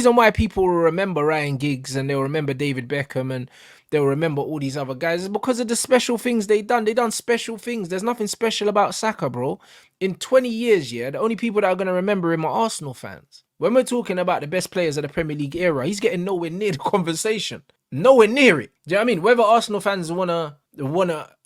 reason why people will remember Ryan Giggs and they'll remember David Beckham and they'll remember all these other guys is because of the special things they done. They done special things. There's nothing special about Saka, bro. In 20 years, yeah, the only people that are going to remember him are Arsenal fans. When we're talking about the best players of the Premier League era, he's getting nowhere near the conversation. Nowhere near it. Do you know what I mean? Whether Arsenal fans wanna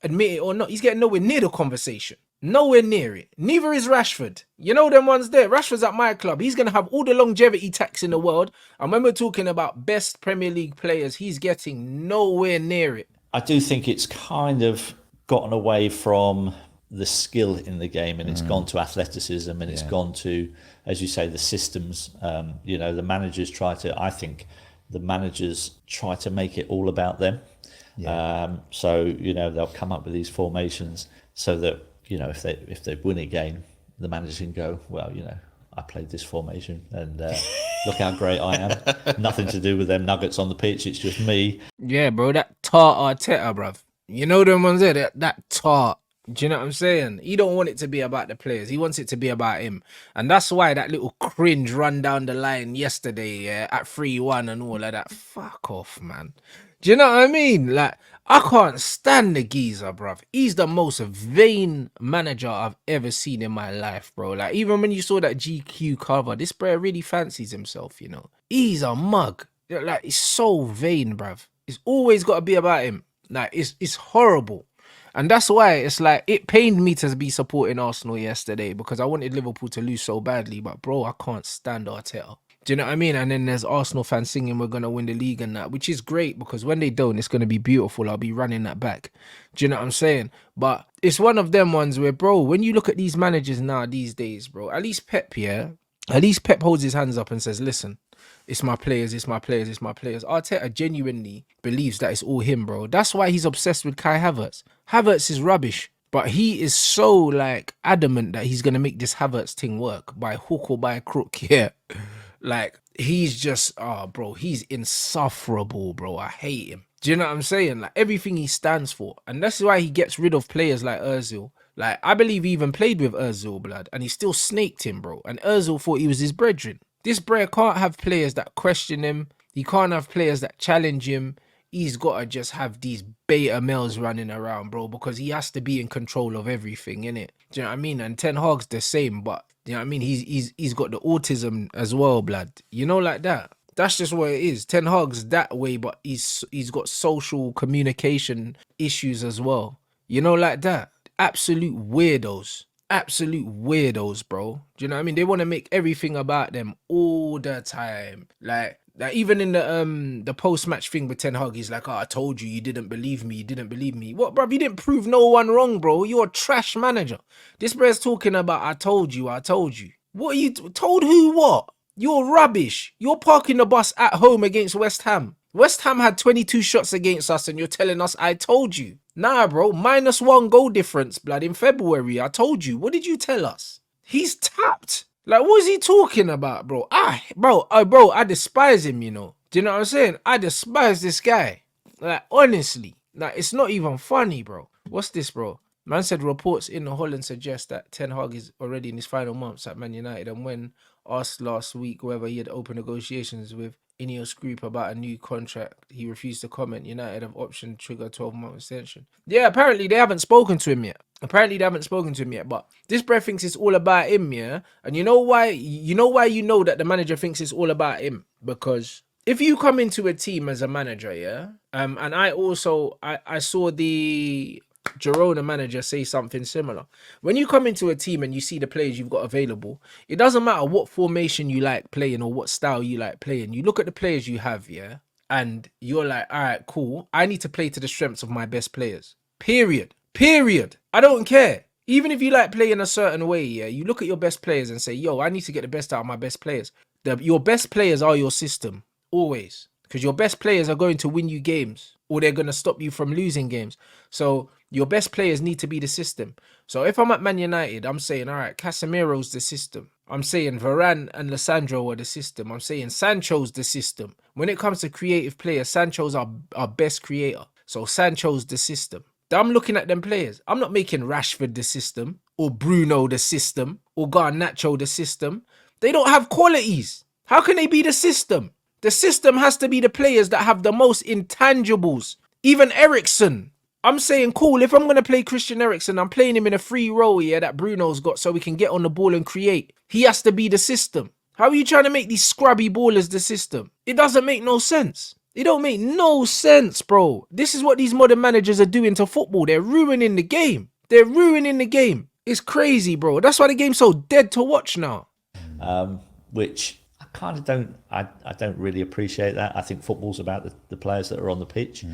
admit it or not, he's getting nowhere near the conversation. Nowhere near it. Neither is Rashford. You know them ones there. Rashford's at my club. He's going to have all the longevity tax in the world. And when we're talking about best Premier League players, he's getting nowhere near it. I do think it's kind of gotten away from the skill in the game, and it's gone to athleticism, and it's gone to, as you say, the systems. The managers I think the managers try to make it all about them. They'll come up with these formations so that, if they win a game, the manager can go, well, I played this formation and look how great I am. Nothing to do with them nuggets on the pitch. It's just me. Yeah, bro, that tart Arteta, bruv. You know them ones there, that tart. Do you know what I'm saying? He don't want it to be about the players. He wants it to be about him. And that's why that little cringe run down the line yesterday at 3-1 and all of that. Fuck off, man. Do you know what I mean? Like, I can't stand the geezer, bruv. He's the most vain manager I've ever seen in my life, bro. Like, even when you saw that GQ cover, this bro really fancies himself, you know. He's a mug. Like, he's so vain, bruv. It's always got to be about him. Like, it's horrible. And that's why it's like, it pained me to be supporting Arsenal yesterday because I wanted Liverpool to lose so badly. But, bro, I can't stand Arteta. Do you know what I mean? And then there's Arsenal fans singing we're going to win the league and that, which is great because when they don't, it's going to be beautiful. I'll be running that back. Do you know what I'm saying? But it's one of them ones where, bro, when you look at these managers now these days, bro, at least Pep, at least Pep holds his hands up and says, listen, it's my players, it's my players, it's my players. Arteta genuinely believes that it's all him, bro. That's why he's obsessed with Kai Havertz. Havertz is rubbish. But he is so, like, adamant that he's going to make this Havertz thing work by hook or by crook, yeah. Like, he's just, bro, he's insufferable, bro. I hate him. Do you know what I'm saying? Like, everything he stands for. And that's why he gets rid of players like Ozil. Like, I believe he even played with Ozil, blood, and he still snaked him, bro. And Ozil thought he was his brethren. This bro can't have players that question him. He can't have players that challenge him. He's got to just have these beta males running around, bro, because he has to be in control of everything, innit? Do you know what I mean? And Ten Hag's the same, but, you know what I mean? He's got the autism as well, blood. You know, like that. That's just what it is. Ten Hag's that way, but he's got social communication issues as well. You know, like that. Absolute weirdos. Absolute weirdos, bro. Do you know what I mean? They want to make everything about them all the time. Like even in the post-match thing with Ten Hag, he's like, I told you, you didn't believe me, you didn't believe me. What, bro? You didn't prove no one wrong, bro. You're a trash manager. This bro's talking about, I told you. What are you, told who what? You're rubbish. You're parking the bus at home against West Ham. West Ham had 22 shots against us and you're telling us, I told you. Nah, bro, -1 goal difference, blood, in February. I told you. What did you tell us? He's tapped. Like, what is he talking about, bro? Bro, I despise him, you know. Do you know what I'm saying? I despise this guy. Like, honestly. Like, it's not even funny, bro. What's this, bro? Man said reports in Holland suggest that Ten Hag is already in his final months at Man United, and when asked last week whether he had open negotiations with Ineos Group about a new contract, he refused to comment. United have option trigger 12-month extension. Yeah, apparently they haven't spoken to him yet. But this bro thinks it's all about him, yeah? And you know why? You know that the manager thinks it's all about him? Because if you come into a team as a manager, yeah? And I saw the Girona manager say something similar. When you come into a team and you see the players you've got available, it doesn't matter what formation you like playing or what style you like playing. You look at the players you have, yeah? And you're like, all right, cool. I need to play to the strengths of my best players. Period. I don't care. Even if you like playing a certain way, yeah, you look at your best players and say, yo, I need to get the best out of my best players. Your best players are your system, always. Because your best players are going to win you games or they're going to stop you from losing games. So your best players need to be the system. So if I'm at Man United, I'm saying, all right, Casemiro's the system. I'm saying Varane and Lissandro are the system. I'm saying Sancho's the system. When it comes to creative players, Sancho's our best creator. So Sancho's the system. I'm looking at them players. I'm not making Rashford the system or Bruno the system or Garnacho the system. They don't have qualities. How can they be the system? The system has to be the players that have the most intangibles. Even Eriksen. I'm saying, cool, if I'm going to play Christian Eriksen, I'm playing him in a free role here that Bruno's got so we can get on the ball and create. He has to be the system. How are you trying to make these scrubby ballers the system? It doesn't make no sense. It don't make no sense, bro. This is what these modern managers are doing to football. They're ruining the game. They're ruining the game. It's crazy, bro. That's why the game's so dead to watch now. Which I kind of don't. I don't really appreciate that. I think football's about the players that are on the pitch.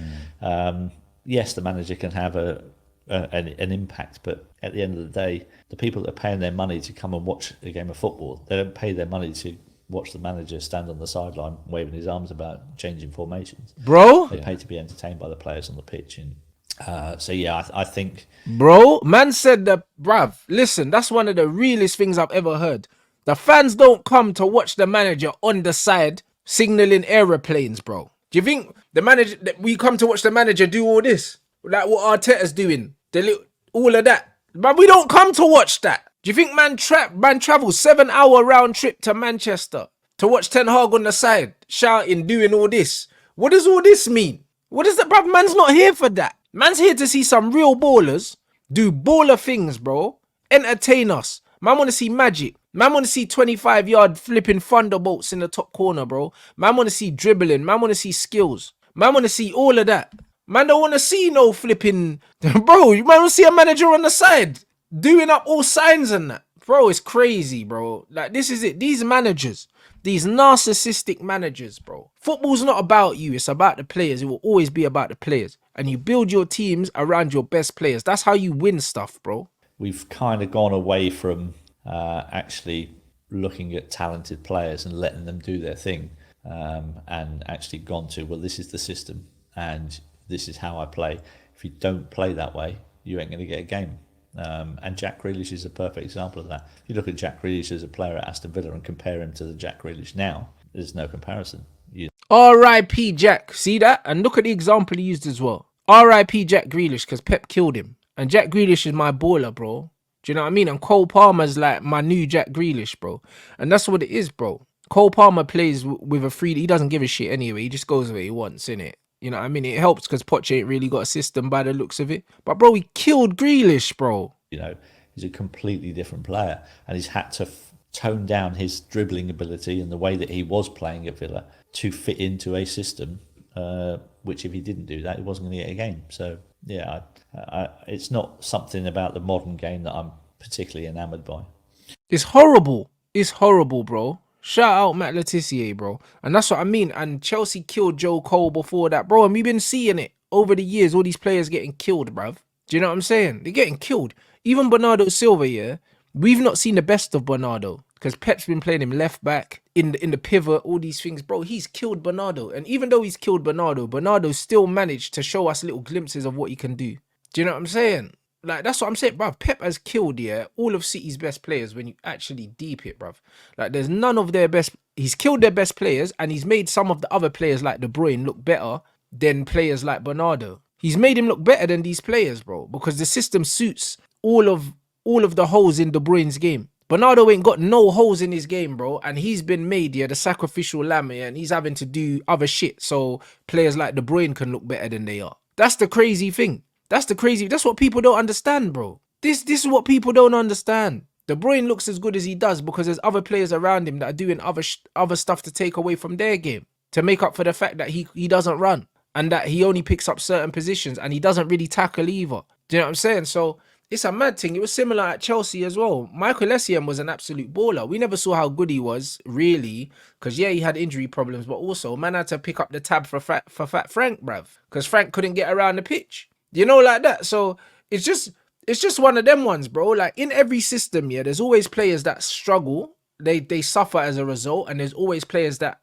Yes, the manager can have an impact, but at the end of the day, the people that are paying their money to come and watch a game of football, they don't pay their money to watch the manager stand on the sideline waving his arms about changing formations. Bro? They pay to be entertained by the players on the pitch. And so, yeah, I think... Bro, man said that, bruv, listen, that's one of the realest things I've ever heard. The fans don't come to watch the manager on the side signaling aeroplanes, bro. Do you think the manager, that we come to watch the manager do all this? Like what Arteta's doing? All of that. But we don't come to watch that. Do you think man travels 7-hour round trip to Manchester to watch Ten Hag on the side, shouting, doing all this? What does all this mean? What is that, bruv? Man's not here for that. Man's here to see some real ballers do baller things, bro. Entertain us. Man want to see magic. Man want to see 25-yard flipping thunderbolts in the top corner, bro. Man want to see dribbling. Man want to see skills. Man want to see all of that. Man don't want to see no flipping... Bro, you might want to see a manager on the side doing up all signs and that. Bro, it's crazy, bro. Like, this is it. These managers, these narcissistic managers, bro. Football's not about you. It's about the players. It will always be about the players. And you build your teams around your best players. That's how you win stuff, bro. We've kind of gone away from actually looking at talented players and letting them do their thing, and actually gone to, well, this is the system and this is how I play. If you don't play that way, you ain't going to get a game. And Jack Grealish is a perfect example of that. If you look at Jack Grealish as a player at Aston Villa and compare him to the Jack Grealish now, there's no comparison. R.I.P. Jack. See that? And look at the example he used as well. R.I.P. Jack Grealish, because Pep killed him. And Jack Grealish is my baller, bro. Do you know what I mean? And Cole Palmer's like my new Jack Grealish, bro. And that's what it is, bro. Cole Palmer plays with a free... He doesn't give a shit anyway. He just goes where he wants, innit? You know what I mean? It helps because Poch ain't really got a system by the looks of it. But, bro, he killed Grealish, bro. You know, he's a completely different player. And he's had to tone down his dribbling ability and the way that he was playing at Villa to fit into a system, which if he didn't do that, he wasn't going to get a game. So, yeah, it's not something about the modern game that I'm particularly enamoured by. It's horrible. It's horrible, bro. Shout out Matt Tissier, bro. And that's what I mean. And Chelsea killed Joe Cole before that, bro. And we've been seeing it over the years. All these players getting killed, bruv. Do you know what I'm saying? They're getting killed. Even Bernardo Silva, yeah. We've not seen the best of Bernardo because Pep's been playing him left back in the pivot, all these things, bro. He's killed Bernardo. And even though he's killed Bernardo still managed to show us little glimpses of what he can do. Do you know what I'm saying? Like, that's what I'm saying, bruv. Pep has killed, yeah, all of City's best players when you actually deep it, bruv. Like, there's none of their best... He's killed their best players and he's made some of the other players like De Bruyne look better than players like Bernardo. He's made him look better than these players, bro, because the system suits all of the holes in De Bruyne's game. Bernardo ain't got no holes in his game, bro, and he's been made, yeah, the sacrificial lamb, yeah, and he's having to do other shit so players like De Bruyne can look better than they are. That's the crazy thing. That's what people don't understand, bro. This is what people don't understand. De Bruyne looks as good as he does because there's other players around him that are doing other stuff to take away from their game, to make up for the fact that he doesn't run and that he only picks up certain positions and he doesn't really tackle either. Do you know what I'm saying? So it's a mad thing. It was similar at Chelsea as well. Michael Essien was an absolute baller. We never saw how good he was, really, because, yeah, he had injury problems, but also, man had to pick up the tab for Fat Frank, bruv, because Frank couldn't get around the pitch. You know, like that. So it's just one of them ones, bro. Like, in every system, yeah, there's always players that struggle. They suffer as a result, and there's always players that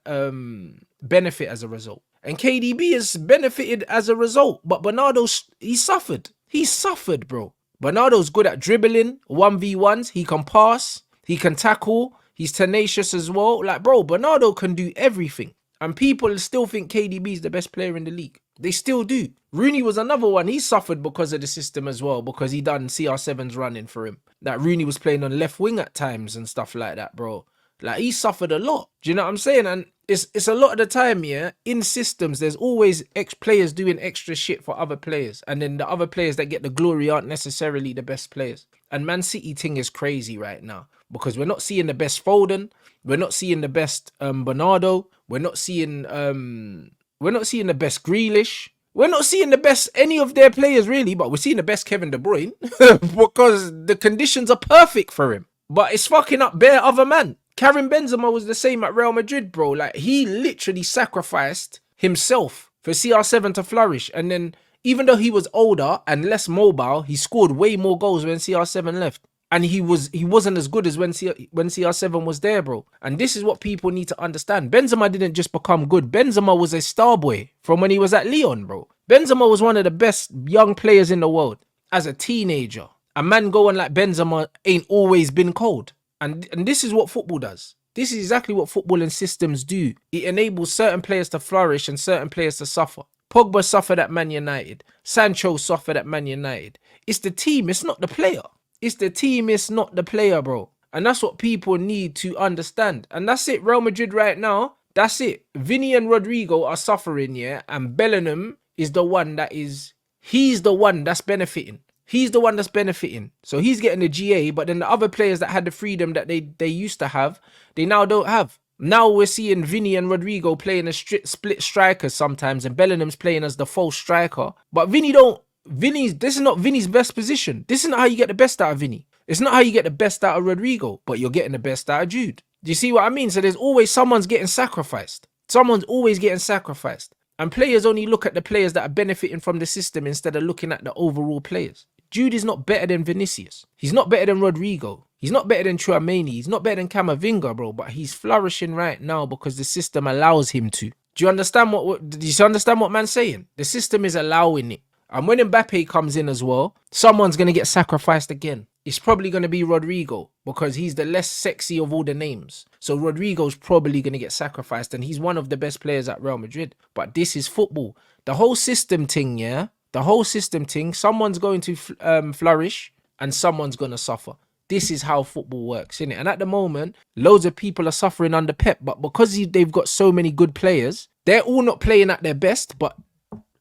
benefit as a result. And KDB has benefited as a result, but Bernardo, he suffered. He suffered, bro. Bernardo's good at dribbling, 1v1s. He can pass. He can tackle. He's tenacious as well. Like, bro, Bernardo can do everything. And people still think KDB is the best player in the league. They still do. Rooney was another one. He suffered because of the system as well, because he done CR7's running for him. That Rooney was playing on left wing at times and stuff like that, bro. Like, he suffered a lot. Do you know what I'm saying? And it's a lot of the time, yeah, in systems, there's always players doing extra shit for other players. And then the other players that get the glory aren't necessarily the best players. And Man City thing is crazy right now because we're not seeing the best Foden. We're not seeing the best Bernardo. We're not seeing the best Grealish. We're not seeing the best any of their players really, but we're seeing the best Kevin De Bruyne because the conditions are perfect for him. But it's fucking up bare other man. Karim Benzema was the same at Real Madrid, bro. Like, he literally sacrificed himself for CR7 to flourish. And then, even though he was older and less mobile, he scored way more goals when CR7 left. And he wasn't as good as when CR7 was there, bro. And this is what people need to understand. Benzema didn't just become good. Benzema was a star boy from when he was at Lyon, bro. Benzema was one of the best young players in the world as a teenager. A man going like Benzema ain't always been cold. And this is what football does. This is exactly what football and systems do. It enables certain players to flourish and certain players to suffer. Pogba suffered at Man United. Sancho suffered at Man United. It's the team, it's not the player. It's the team, it's not the player, bro. And that's what people need to understand. And that's it. Real Madrid right now, that's it. Vinny and Rodrigo are suffering, yeah? And Bellingham is the one he's the one that's benefiting. He's the one that's benefiting. So he's getting the GA, but then the other players that had the freedom that they used to have, they now don't have. Now we're seeing Vinny and Rodrigo playing as split strikers sometimes, and Bellingham's playing as the false striker. But this is not Vinny's best position. This is not how you get the best out of Vinny. It's not how you get the best out of Rodrigo, but you're getting the best out of Jude. Do you see what I mean? So there's always someone's getting sacrificed. Someone's always getting sacrificed. And players only look at the players that are benefiting from the system instead of looking at the overall players. Jude is not better than Vinicius. He's not better than Rodrigo. He's not better than Tchouaméni. He's not better than Camavinga, bro. But he's flourishing right now because the system allows him to. Do you understand what man's saying? The system is allowing it. And when Mbappe comes in as well, someone's going to get sacrificed again. It's probably going to be Rodrigo because he's the less sexy of all the names. So Rodrigo's probably going to get sacrificed, and he's one of the best players at Real Madrid. But this is football. The whole system thing, yeah? The whole system thing, someone's going to flourish and someone's going to suffer. This is how football works, innit? And at the moment, loads of people are suffering under Pep, but because they've got so many good players, they're all not playing at their best, but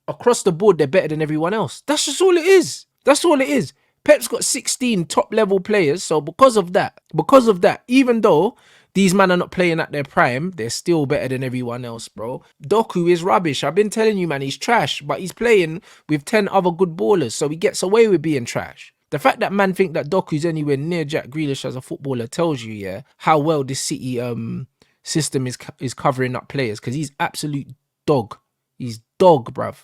across the board, they're better than everyone else. That's just all it is. That's all it is. Pep's got 16 top-level players, so because of that, even though these men are not playing at their prime, they're still better than everyone else, bro. Doku is rubbish. I've been telling you, man, he's trash, but he's playing with 10 other good ballers, so he gets away with being trash. The fact that man think that Doku's anywhere near Jack Grealish as a footballer tells you, yeah, how well this City system is covering up players, because he's absolute dog. He's dog, bruv.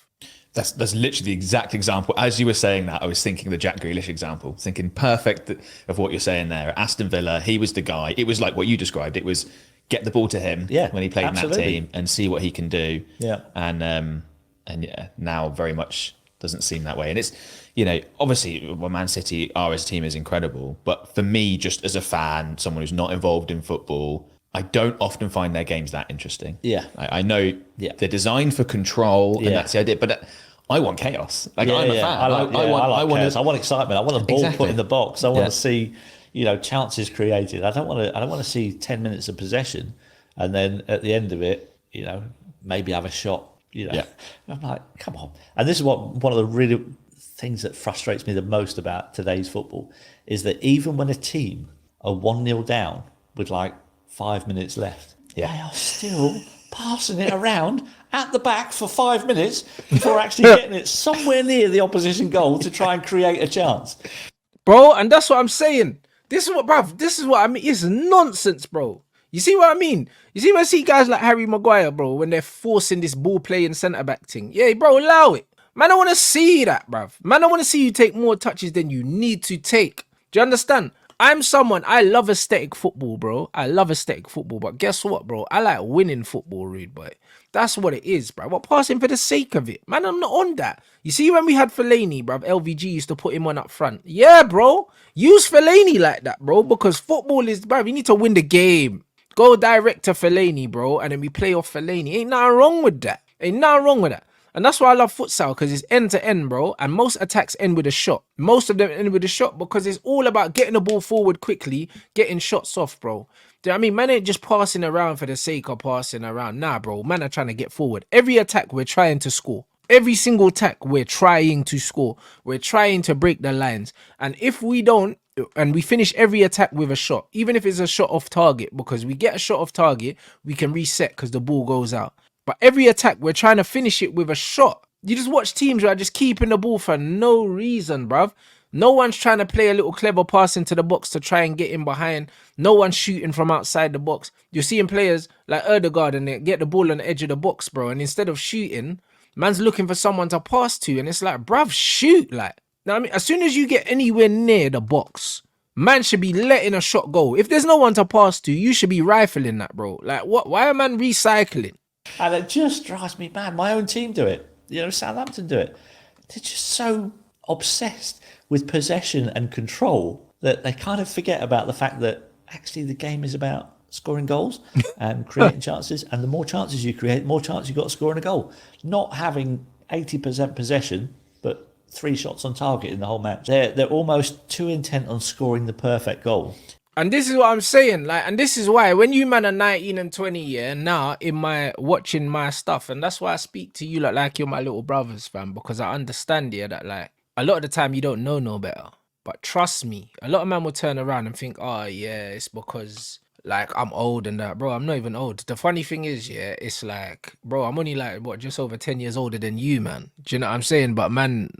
That's literally the exact example. As you were saying that, I was thinking the Jack Grealish example, thinking perfect of what you're saying there. At Aston Villa, he was the guy. It was like what you described. It was get the ball to him when he played in that team and see what he can do. Yeah. And yeah, now very much doesn't seem that way. And it's, you know, obviously what Man City are as a team is incredible. But for me, just as a fan, someone who's not involved in football, I don't often find their games that interesting. Yeah. I know they're designed for control and that's the idea, but I want chaos. Like, I'm a fan. I want excitement. I want a ball put in the box. I want to see, you know, chances created. I don't want to see 10 minutes of possession and then at the end of it, you know, maybe have a shot, you know. I'm like, come on. And this is one of the really things that frustrates me the most about today's football is that even when a team are 1-0 down with like 5 minutes left, they are still passing it around at the back for 5 minutes before actually getting it somewhere near the opposition goal to try and create a chance. Bro, and that's what I'm saying. This is what I mean. It's nonsense, bro. You see what I mean? You see when I see guys like Harry Maguire, bro, when they're forcing this ball-playing centre-back thing. Yeah, bro, allow it. Man, I want to see that, bruv. Man, I want to see you take more touches than you need to take. Do you understand? I love aesthetic football, bro. I love aesthetic football, but guess what, bro? I like winning football, rude boy. That's what it is, bro. What passing for the sake of it? Man, I'm not on that. You see when we had Fellaini, bro, LVG used to put him on up front. Yeah, bro. Use Fellaini like that, bro, because football is, bro, you need to win the game. Go direct to Fellaini, bro, and then we play off Fellaini. Ain't nothing wrong with that. And that's why I love futsal, because it's end to end, bro. And most attacks end with a shot. Most of them end with a shot because it's all about getting the ball forward quickly, getting shots off, bro. Do you know what I mean? Man ain't just passing around for the sake of passing around. Nah, bro. Man are trying to get forward. Every attack, we're trying to score. Every single attack, we're trying to score. We're trying to break the lines. And if we don't, and we finish every attack with a shot, even if it's a shot off target, because we get a shot off target, we can reset because the ball goes out. But every attack, we're trying to finish it with a shot. You just watch teams who are just keeping the ball for no reason, bruv. No one's trying to play a little clever pass into the box to try and get in behind. No one's shooting from outside the box. You're seeing players like Erdegaard and they get the ball on the edge of the box, bro. And instead of shooting, man's looking for someone to pass to. And it's like, bruv, shoot. Like, now, I mean, as soon as you get anywhere near the box, man should be letting a shot go. If there's no one to pass to, you should be rifling that, bro. Like, what? Why are man recycling? And it just drives me mad. My own team do it. You know, Southampton do it. They're just so obsessed with possession and control that they kind of forget about the fact that actually the game is about scoring goals and creating chances. And the more chances you create, the more chance you've got of scoring a goal. Not having 80% possession, but 3 shots on target in the whole match. They're almost too intent on scoring the perfect goal. And this is what I'm saying, like, and this is why when you man are 19 and 20, yeah, now in my watching my stuff, and that's why I speak to you like you're my little brothers, fam, because I understand, yeah, that like a lot of the time you don't know no better. But trust me, a lot of men will turn around and think, oh yeah, it's because like I'm old and that, bro. I'm not even old. The funny thing is, yeah, it's like, bro, I'm only like what, just over 10 years older than you, man. Do you know what I'm saying? But man,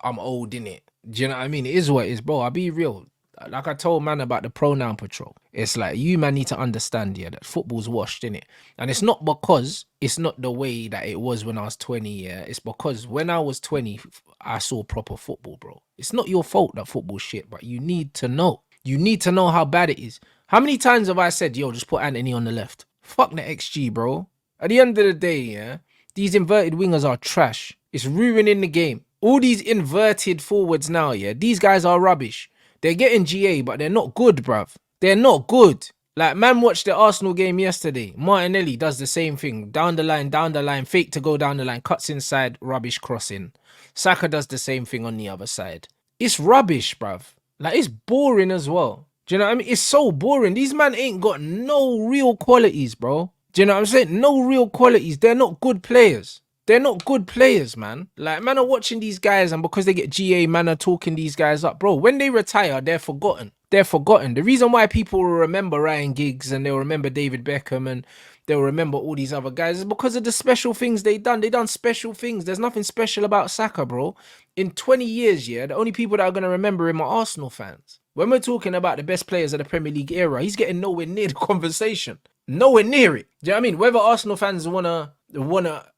I'm old, innit? Do you know what I mean? It is what it is, bro. I'll be real. Like I told man about the pronoun patrol, it's like you man need to understand, yeah, that football's washed, innit? And it's not because it's not the way that it was when I was 20, yeah. It's because when I was 20, I saw proper football, bro. It's not your fault that football's shit, but you need to know. You need to know how bad it is. How many times have I said, yo, just put Anthony on the left? Fuck the XG, bro. At the end of the day, yeah, these inverted wingers are trash. It's ruining the game. All these inverted forwards now, yeah, these guys are rubbish. They're getting GA, but they're not good, bruv. They're not good. Like, man watched the Arsenal game yesterday. Martinelli does the same thing. Down the line, fake to go down the line, cuts inside, rubbish crossing. Saka does the same thing on the other side. It's rubbish, bruv. Like, it's boring as well. Do you know what I mean? It's so boring. These man ain't got no real qualities, bro. Do you know what I'm saying? No real qualities. They're not good players. They're not good players, man. Like, man are watching these guys, and because they get GA, man are talking these guys up. Bro, when they retire, they're forgotten. They're forgotten. The reason why people will remember Ryan Giggs and they'll remember David Beckham and they'll remember all these other guys is because of the special things they done. They done special things. There's nothing special about Saka, bro. In 20 years, yeah, the only people that are going to remember him are Arsenal fans. When we're talking about the best players of the Premier League era, he's getting nowhere near the conversation. Nowhere near it. Do you know what I mean? Whether Arsenal fans wanna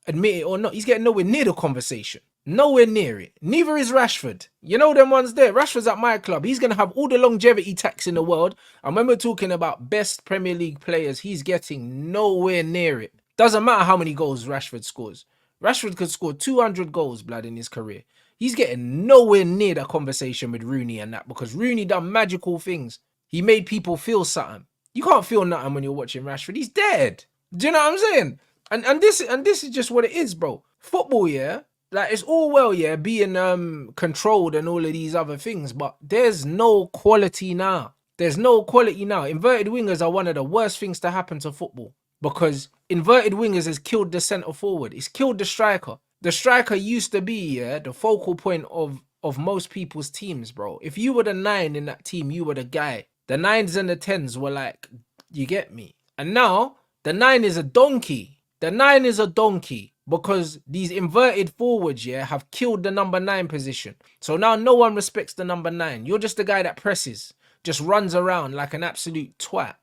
admit it or not, he's getting nowhere near the conversation. Nowhere near it. Neither is Rashford. You know them ones there. Rashford's at my club. He's gonna have all the longevity tax in the world. And when we're talking about best Premier League players, he's getting nowhere near it. Doesn't matter how many goals Rashford scores. Rashford could score 200 goals, blood, in his career. He's getting nowhere near that conversation with Rooney and that, because Rooney done magical things. He made people feel something. You can't feel nothing when you're watching Rashford. He's dead. Do you know what I'm saying? And this is just what it is, bro. Football, yeah, like it's all well, yeah, being controlled and all of these other things, but there's no quality now. There's no quality now. Inverted wingers are one of the worst things to happen to football, because inverted wingers has killed the centre forward. It's killed the striker. The striker used to be, yeah, the focal point of most people's teams, bro. If you were the 9 in that team, you were the guy. The 9s and the 10s were like, you get me? And now, the 9 is a donkey. The 9 is a donkey because these inverted forwards, yeah, have killed the number 9 position. So now no one respects the number 9. You're just the guy that presses, just runs around like an absolute twat.